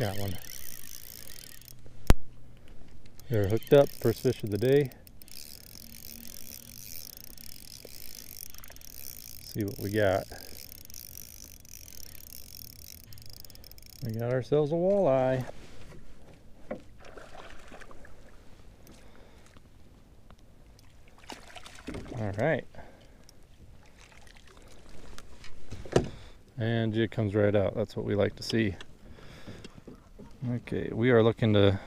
Got one. They're hooked up, first fish of the day. See what we got. We got ourselves a walleye. All right. And jig comes right out. That's what we like to see. Okay, we are looking to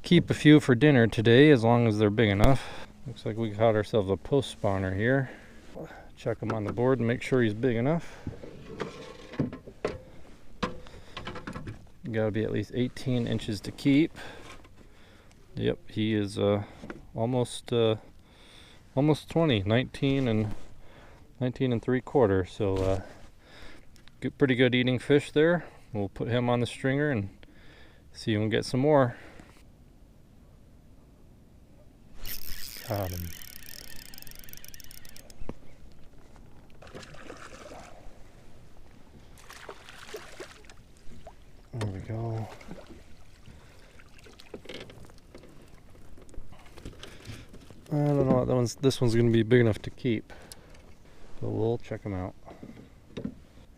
keep a few for dinner today as long as they're big enough. Looks like we caught ourselves a post spawner here. Check him on the board and make sure he's big enough. Got to be at least 18 inches to keep. Yep, he is almost 20, 19 and 3/4. So pretty good eating fish there. We'll put him on the stringer and see if we can get some more. Got him. There we go. I don't know what this one's going to be big enough to keep, but we'll check him out.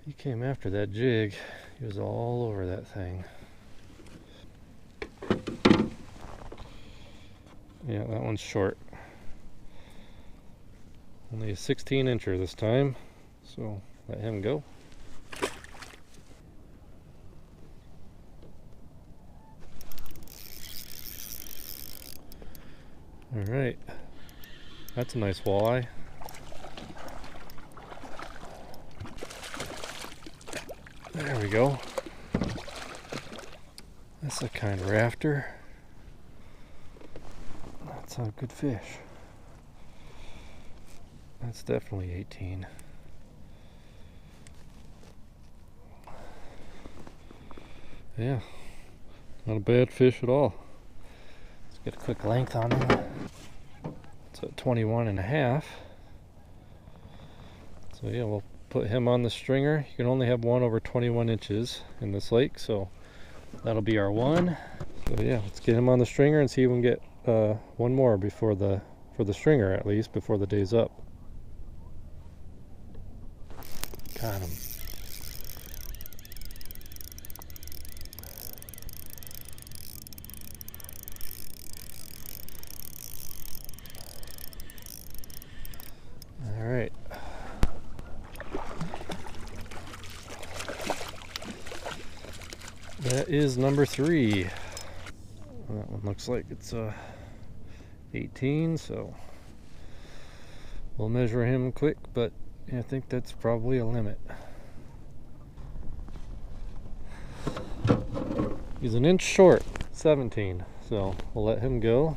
He came after that jig. He was all over that thing. Yeah, that one's short. Only a 16-incher this time, so let him go. All right, that's a nice walleye. There we go. That's a kind of rafter. That's a good fish. That's definitely 18. Yeah, not a bad fish at all. Let's get a quick length on him. It's at 21.5. So yeah, we'll put him on the stringer. You can only have one over 21 inches in this lake, so that'll be our one. So yeah, let's get him on the stringer and see if we can get one more for the stringer, at least before the day's up. Got him. All right. That is number 3. That one looks like it's 18, so we'll measure him quick, but I think that's probably a limit. He's an inch short, 17, so we'll let him go.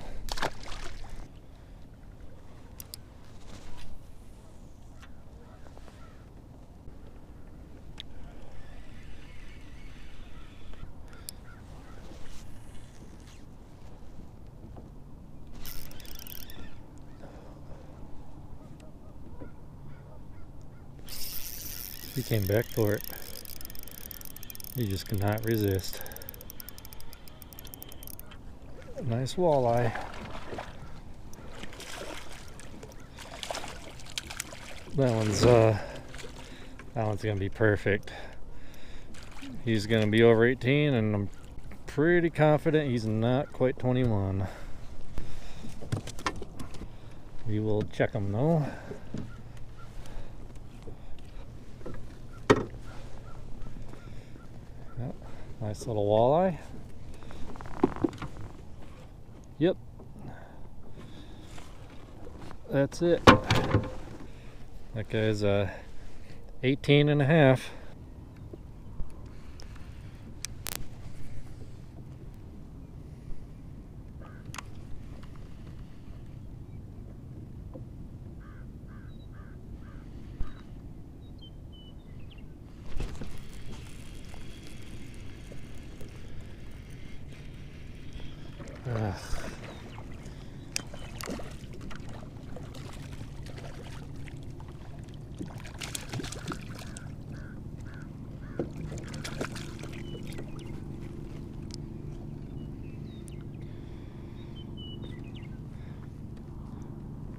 He came back for it. He just could not resist. Nice walleye. That one's gonna be perfect. He's gonna be over 18, and I'm pretty confident he's not quite 21. We will check him though. Yep, nice little walleye. Yep, that's it. That guy's 18.5.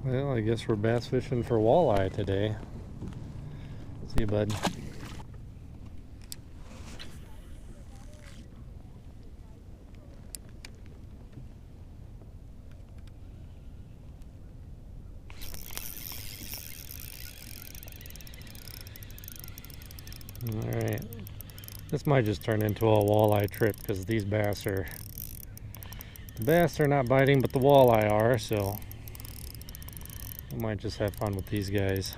Well, I guess we're bass fishing for walleye today. See you, bud. Alright. This might just turn into a walleye trip because these bass are... The bass are not biting, but the walleye are, so... I might just have fun with these guys.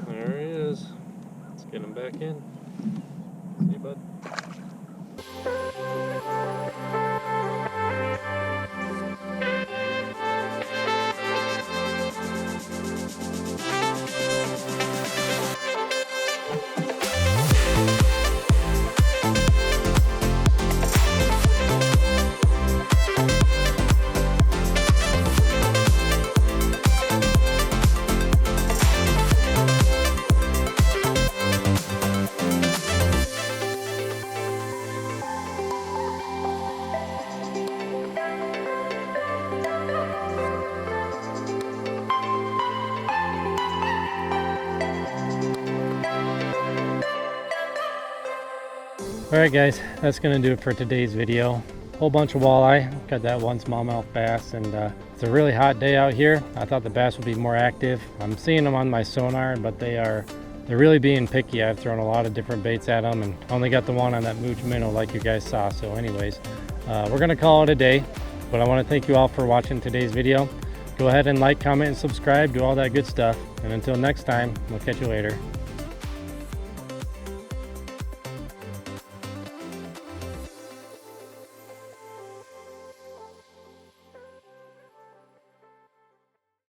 There he is. Let's get him back in. See you, bud. Alright guys, that's going to do it for today's video. Whole bunch of walleye. Got that one smallmouth bass, and it's a really hot day out here. I thought the bass would be more active. I'm seeing them on my sonar, but they're really being picky. I've thrown a lot of different baits at them and only got the one on that mooch minnow like you guys saw. So anyways, we're going to call it a day, but I want to thank you all for watching today's video. Go ahead and like, comment, and subscribe, do all that good stuff. And until next time, we'll catch you later.